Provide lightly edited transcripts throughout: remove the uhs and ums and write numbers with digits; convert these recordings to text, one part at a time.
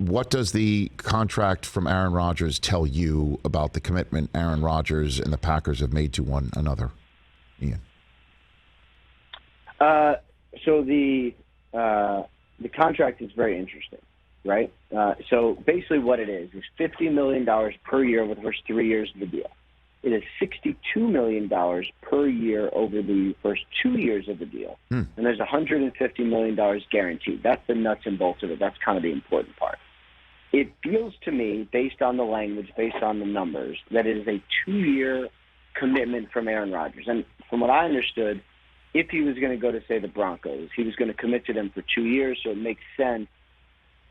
what does the contract from Aaron Rodgers tell you about the commitment Aaron Rodgers and the Packers have made to one another, Ian? So the contract is very interesting, right? So basically what it is $50 million per year over the first 3 years of the deal. It is $62 million per year over the first 2 years of the deal. And there's $150 million guaranteed. That's the nuts and bolts of it. That's kind of the important part. It feels to me, based on the language, based on the numbers, that it is a 2-year commitment from Aaron Rodgers. And from what I understood, if he was going to go to, say, the Broncos, he was going to commit to them for 2 years, so it makes sense.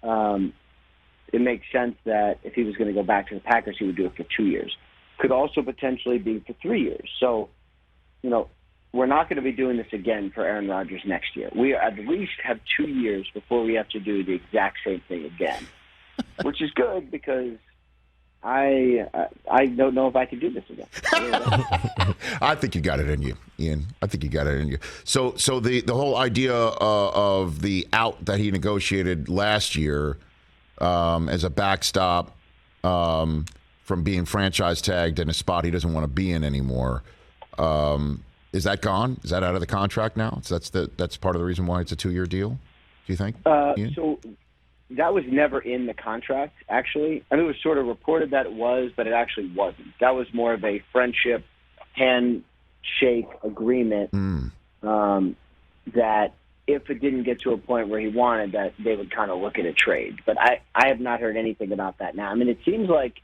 It makes sense that if he was going to go back to the Packers, he would do it for 2 years. Could also potentially be for 3 years. So, we're not going to be doing this again for Aaron Rodgers next year. We at least have 2 years before we have to do the exact same thing again, which is good because I don't know if I could do this again. I think you got it in you, Ian. I think you got it in you. So the whole idea of the out that he negotiated last year as a backstop from being franchise tagged in a spot he doesn't want to be in anymore, is that gone? Is that out of the contract now? So that's part of the reason why it's a 2-year deal, do you think? So that was never in the contract, actually. I mean, it was sort of reported that it was, but it actually wasn't. That was more of a friendship handshake agreement that if it didn't get to a point where he wanted that, they would kind of look at a trade. But I have not heard anything about that now. I mean, it seems like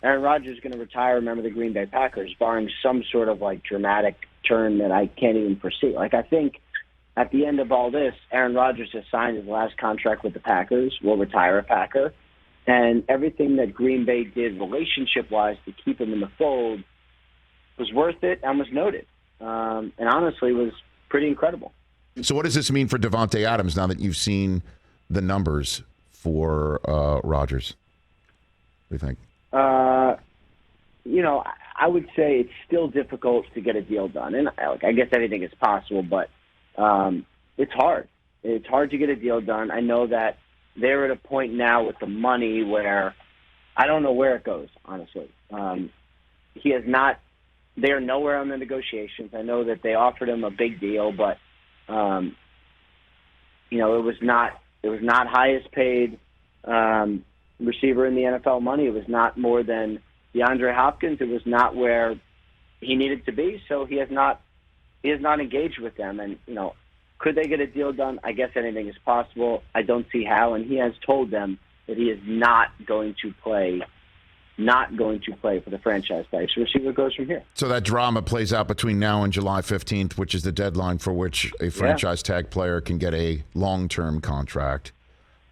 Aaron Rodgers is going to retire, remember the Green Bay Packers, barring some sort of, dramatic turn that I can't even foresee. I think at the end of all this, Aaron Rodgers has signed his last contract with the Packers, will retire a Packer, and everything that Green Bay did relationship-wise to keep him in the fold was worth it and was noted, and honestly was pretty incredible. So what does this mean for Davante Adams now that you've seen the numbers for Rodgers? What do you think? I would say it's still difficult to get a deal done. And I guess anything is possible, but it's hard. It's hard to get a deal done. I know that they're at a point now with the money where I don't know where it goes, honestly. He has not – they are nowhere on the negotiations. I know that they offered him a big deal, but, it was not highest paid receiver in the NFL money. It was not more than DeAndre Hopkins. It was not where he needed to be, so he has not engaged with them. And, could they get a deal done? I guess anything is possible. I don't see how, and he has told them that he is not going to play for the franchise tag. So we'll see where it goes from here. So that drama plays out between now and July 15th, which is the deadline for which a franchise tag player can get a long-term contract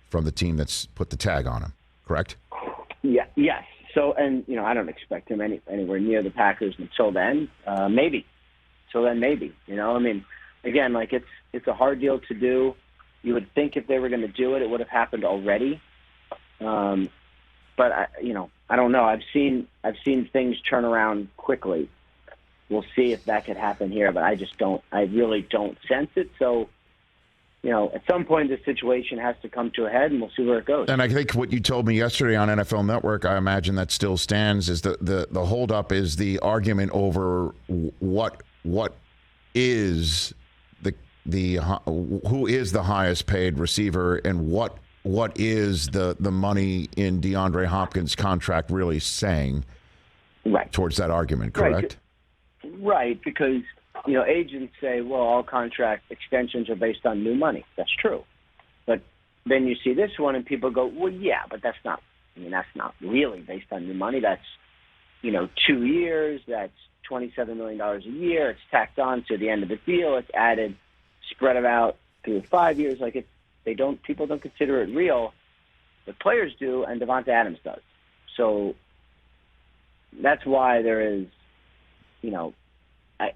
from the team that's put the tag on him, correct? Yeah. Yes. So, and, I don't expect him anywhere near the Packers until then. Maybe. So then maybe. Again, it's a hard deal to do. You would think if they were going to do it would have happened already. But I don't know. I've seen things turn around quickly. We'll see if that could happen here, but I really don't sense it. So, at some point this situation has to come to a head, and we'll see where it goes. And I think what you told me yesterday on NFL Network, I imagine that still stands, is the holdup is the argument over what is who is the highest paid receiver and what is the money in DeAndre Hopkins' contract really saying towards that argument, correct? Right, because agents say, well, all contract extensions are based on new money. That's true. But then you see this one and people go, well, yeah, but that's not really based on new money. That's, 2 years. That's $27 million a year. It's tacked on to the end of the deal. It's added, spread it out through 5 years. People don't consider it real, but players do, and Davante Adams does. So that's why there is,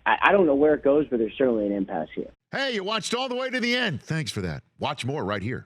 I don't know where it goes, but there's certainly an impasse here. Hey, you watched all the way to the end. Thanks for that. Watch more right here.